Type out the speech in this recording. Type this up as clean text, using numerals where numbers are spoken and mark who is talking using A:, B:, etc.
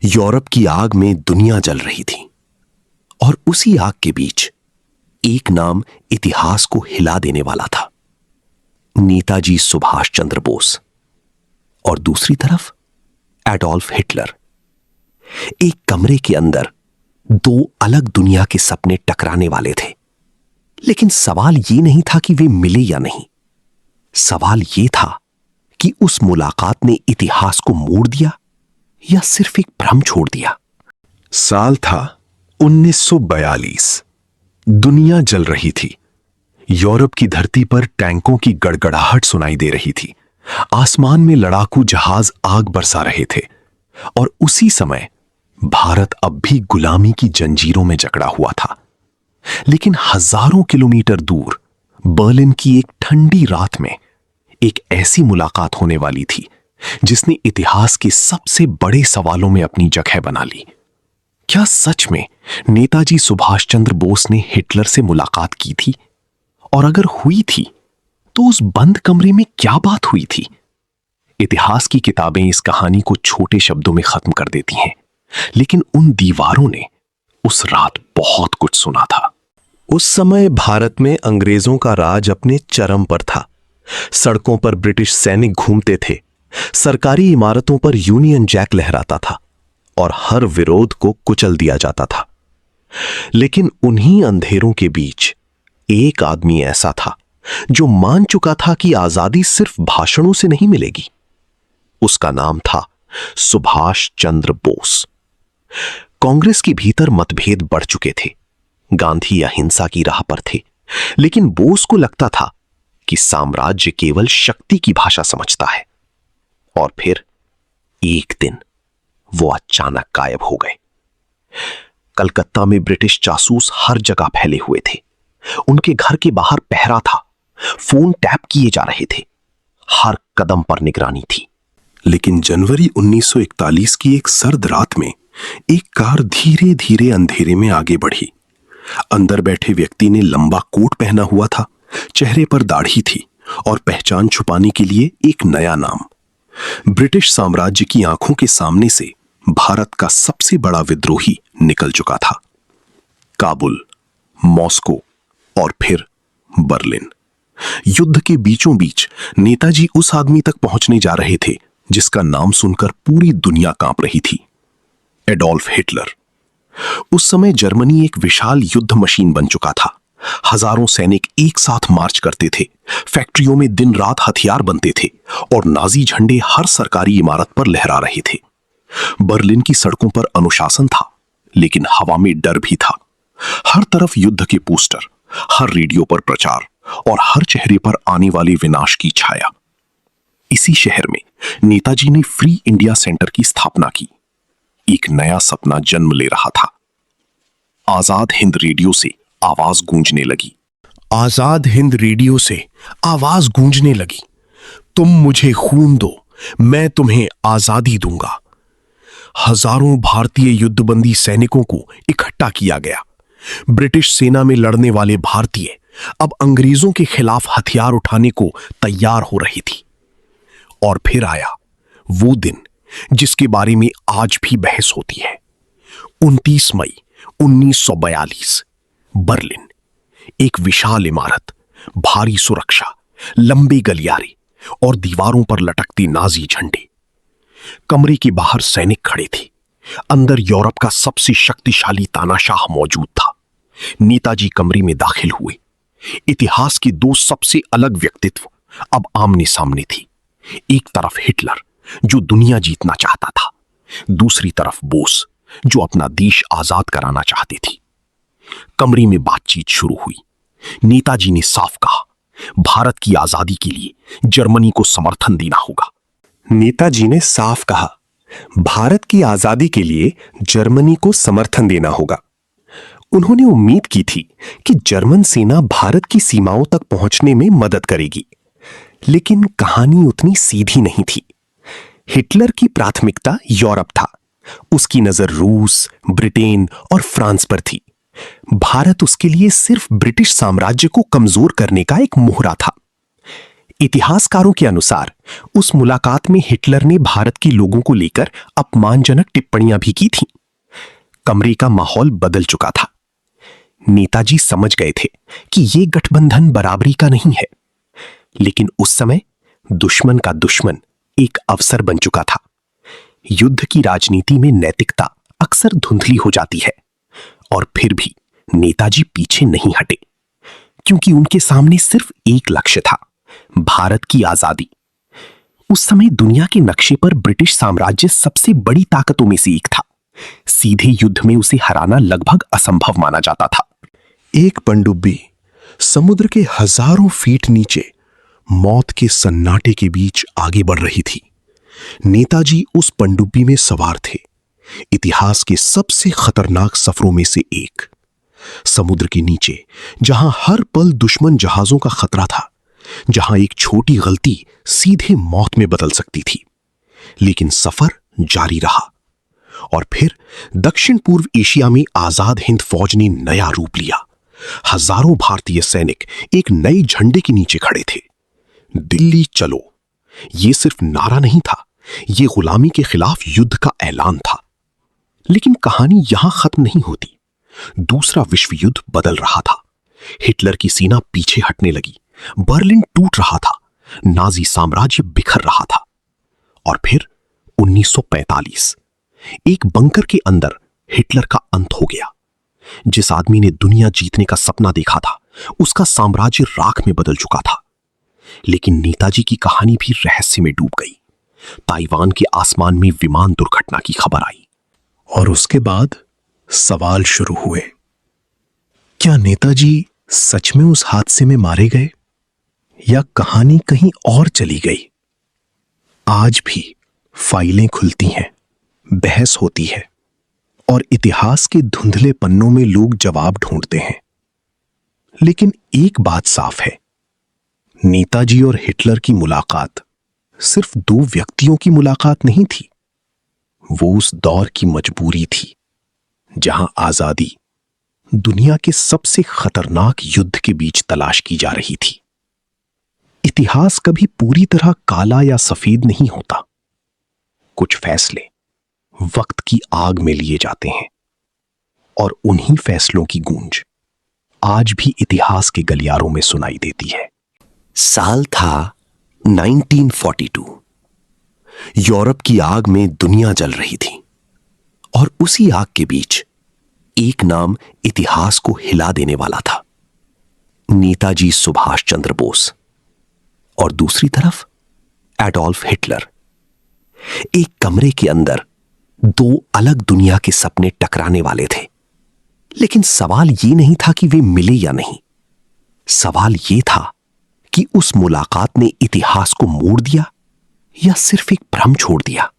A: Europe की आग में दुनिया जल रही थी और उसी आग के बीच एक नाम इतिहास को हिला देने वाला था, नेताजी सुभाष चंद्र बोस। और दूसरी तरफ एडोल्फ हिटलर। एक कमरे के अंदर दो अलग दुनिया के सपने टकराने वाले थे, लेकिन सवाल यह नहीं था कि वे मिले या नहीं। सवाल यह था कि उस मुलाकात ने इतिहास को मोड़ दिया या सिर्फ एक भ्रम छोड़ दिया।
B: साल था 1942। दुनिया जल रही थी। यूरोप की धरती पर टैंकों की गड़गड़ाहट सुनाई दे रही थी। आसमान में लड़ाकू जहाज आग बरसा रहे थे और उसी समय भारत अब भी गुलामी की जंजीरों में जकड़ा हुआ था। लेकिन हजारों किलोमीटर दूर बर्लिन की एक ठंडी रात में एक ऐसी मुलाकात होने वाली थी जिसने इतिहास के सबसे बड़े सवालों में अपनी जगह बना ली। क्या सच में नेताजी सुभाष चंद्र बोस ने हिटलर से मुलाकात की थी? और अगर हुई थी तो उस बंद कमरे में क्या बात हुई थी? इतिहास की किताबें इस कहानी को छोटे शब्दों में खत्म कर देती हैं, लेकिन उन दीवारों ने उस रात बहुत कुछ सुना था।
A: उस समय भारत में अंग्रेजों का राज अपने चरम पर था। सड़कों पर ब्रिटिश सैनिक घूमते थे, सरकारी इमारतों पर यूनियन जैक लहराता था और हर विरोध को कुचल दिया जाता था। लेकिन उन्हीं अंधेरों के बीच एक आदमी ऐसा था जो मान चुका था कि आजादी सिर्फ भाषणों से नहीं मिलेगी। उसका नाम था सुभाष चंद्र बोस। कांग्रेस के भीतर मतभेद बढ़ चुके थे। गांधी अहिंसा की राह पर थे, लेकिन बोस को लगता था कि साम्राज्य केवल शक्ति की भाषा समझता है। और फिर एक दिन वो अचानक गायब हो गए। कलकत्ता में ब्रिटिश जासूस हर जगह फैले हुए थे। उनके घर के बाहर पहरा था, फोन टैप किए जा रहे थे, हर कदम पर निगरानी थी।
B: लेकिन जनवरी 1941 की एक सर्द रात में एक कार धीरे धीरे अंधेरे में आगे बढ़ी। अंदर बैठे व्यक्ति ने लंबा कोट पहना हुआ था, चेहरे पर दाढ़ी थी और पहचान छुपाने के लिए एक नया नाम। ब्रिटिश साम्राज्य की आंखों के सामने से भारत का सबसे बड़ा विद्रोही निकल चुका था। काबुल, मॉस्को और फिर बर्लिन। युद्ध के बीचों बीच नेताजी उस आदमी तक पहुंचने जा रहे थे जिसका नाम सुनकर पूरी दुनिया कांप रही थी, एडोल्फ हिटलर। उस समय जर्मनी एक विशाल युद्ध मशीन बन चुका था। हजारों सैनिक एक साथ मार्च करते थे, फैक्ट्रियों में दिन रात हथियार बनते थे और नाजी झंडे हर सरकारी इमारत पर लहरा रहे थे। बर्लिन की सड़कों पर अनुशासन था, लेकिन हवा में डर भी था। हर तरफ युद्ध के पोस्टर, हर रेडियो पर प्रचार और हर चेहरे पर आने वाले विनाश की छाया। इसी शहर में नेताजी ने फ्री इंडिया सेंटर की स्थापना की। एक नया सपना जन्म ले रहा था। आजाद हिंद रेडियो से आवाज गूंजने लगी।
A: आजाद हिंद रेडियो से आवाज गूंजने लगी, तुम मुझे खून दो, मैं तुम्हें आजादी दूंगा। हजारों भारतीय युद्धबंदी सैनिकों को इकट्ठा किया गया। ब्रिटिश सेना में लड़ने वाले भारतीय अब अंग्रेजों के खिलाफ हथियार उठाने को तैयार हो रही थी। और फिर आया वो दिन जिसके बारे में आज भी बहस होती है। 29 मई 1942, बर्लिन। एक विशाल इमारत, भारी सुरक्षा, लंबे गलियारे और दीवारों पर लटकते नाजी झंडे। कमरे के बाहर सैनिक खड़े थे। अंदर यूरोप का सबसे शक्तिशाली तानाशाह मौजूद था। नेताजी कमरे में दाखिल हुए। इतिहास के दो सबसे अलग व्यक्तित्व अब आमने सामने थे। एक तरफ हिटलर जो दुनिया जीतना चाहता था, दूसरी तरफ बोस जो अपना देश आजाद कराना चाहती थी। कमरे में बातचीत शुरू हुई। नेताजी ने साफ कहा, भारत की आजादी के लिए जर्मनी को समर्थन देना होगा।
B: नेताजी ने साफ कहा, भारत की आजादी के लिए जर्मनी को समर्थन देना होगा। उन्होंने उम्मीद की थी कि जर्मन सेना भारत की सीमाओं तक पहुंचने में मदद करेगी, लेकिन कहानी उतनी सीधी नहीं थी। हिटलर की प्राथमिकता यूरोप था। उसकी नजर रूस, ब्रिटेन और फ्रांस पर थी। भारत उसके लिए सिर्फ ब्रिटिश साम्राज्य को कमजोर करने का एक मोहरा था।
A: इतिहासकारों के अनुसार उस मुलाकात में हिटलर ने भारत के लोगों को लेकर अपमानजनक टिप्पणियां भी की थीं। कमरे का माहौल बदल चुका था। नेताजी समझ गए थे कि यह गठबंधन बराबरी का नहीं है, लेकिन उस समय दुश्मन का दुश्मन एक अवसर बन चुका था। युद्ध की राजनीति में नैतिकता अक्सर धुंधली हो जाती है, और फिर भी नेताजी पीछे नहीं हटे, क्योंकि उनके सामने सिर्फ एक लक्ष्य था, भारत की आजादी। उस समय दुनिया के नक्शे पर ब्रिटिश साम्राज्य सबसे बड़ी ताकतों में से एक था। सीधे युद्ध में उसे हराना लगभग असंभव माना जाता था।
B: एक पनडुब्बी समुद्र के हजारों फीट नीचे मौत के सन्नाटे के बीच आगे बढ़ रही थी। नेताजी उस पनडुब्बी में सवार थे, इतिहास के सबसे खतरनाक सफरों में से एक। समुद्र के नीचे, जहां हर पल दुश्मन जहाजों का खतरा था, जहां एक छोटी गलती सीधे मौत में बदल सकती थी। लेकिन सफर जारी रहा, और फिर दक्षिण पूर्व एशिया में आजाद हिंद फौज ने नया रूप लिया। हजारों भारतीय सैनिक एक नए झंडे के नीचे खड़े थे। दिल्ली चलो, यह सिर्फ नारा नहीं था, यह गुलामी के खिलाफ युद्ध का ऐलान था। लेकिन कहानी यहां खत्म नहीं होती। दूसरा विश्व युद्ध बदल रहा था। हिटलर की सेना पीछे हटने लगी, बर्लिन टूट रहा था, नाजी साम्राज्य बिखर रहा था। और फिर 1945, एक बंकर के अंदर हिटलर का अंत हो गया। जिस आदमी ने दुनिया जीतने का सपना देखा था, उसका साम्राज्य राख में बदल चुका था। लेकिन नेताजी की कहानी भी रहस्य में डूब गई। ताइवान के आसमान में विमान दुर्घटना की खबर आई,
A: और उसके बाद सवाल शुरू हुए। क्या नेताजी सच में उस हादसे में मारे गए, या कहानी कहीं और चली गई? आज भी फाइलें खुलती हैं, बहस होती है, और इतिहास के धुंधले पन्नों में लोग जवाब ढूंढते हैं। लेकिन एक बात साफ है, नेताजी और हिटलर की मुलाकात सिर्फ दो व्यक्तियों की मुलाकात नहीं थी। वो उस दौर की मजबूरी थी, जहां आजादी दुनिया के सबसे खतरनाक युद्ध के बीच तलाश की जा रही थी। इतिहास कभी पूरी तरह काला या सफेद नहीं होता। कुछ फैसले वक्त की आग में लिए जाते हैं, और उन्हीं फैसलों की गूंज आज भी इतिहास के गलियारों में सुनाई देती है।
C: साल था 1942। यूरोप की आग में दुनिया जल रही थी, और उसी आग के बीच एक नाम इतिहास को हिला देने वाला था, नेताजी सुभाष चंद्र बोस। और दूसरी तरफ एडोल्फ हिटलर। एक कमरे के अंदर दो अलग दुनिया के सपने टकराने वाले थे। लेकिन सवाल यह नहीं था कि वे मिले या नहीं। सवाल यह था कि उस मुलाकात ने इतिहास को मोड़ दिया या सिर्फ एक भ्रम छोड़ दिया।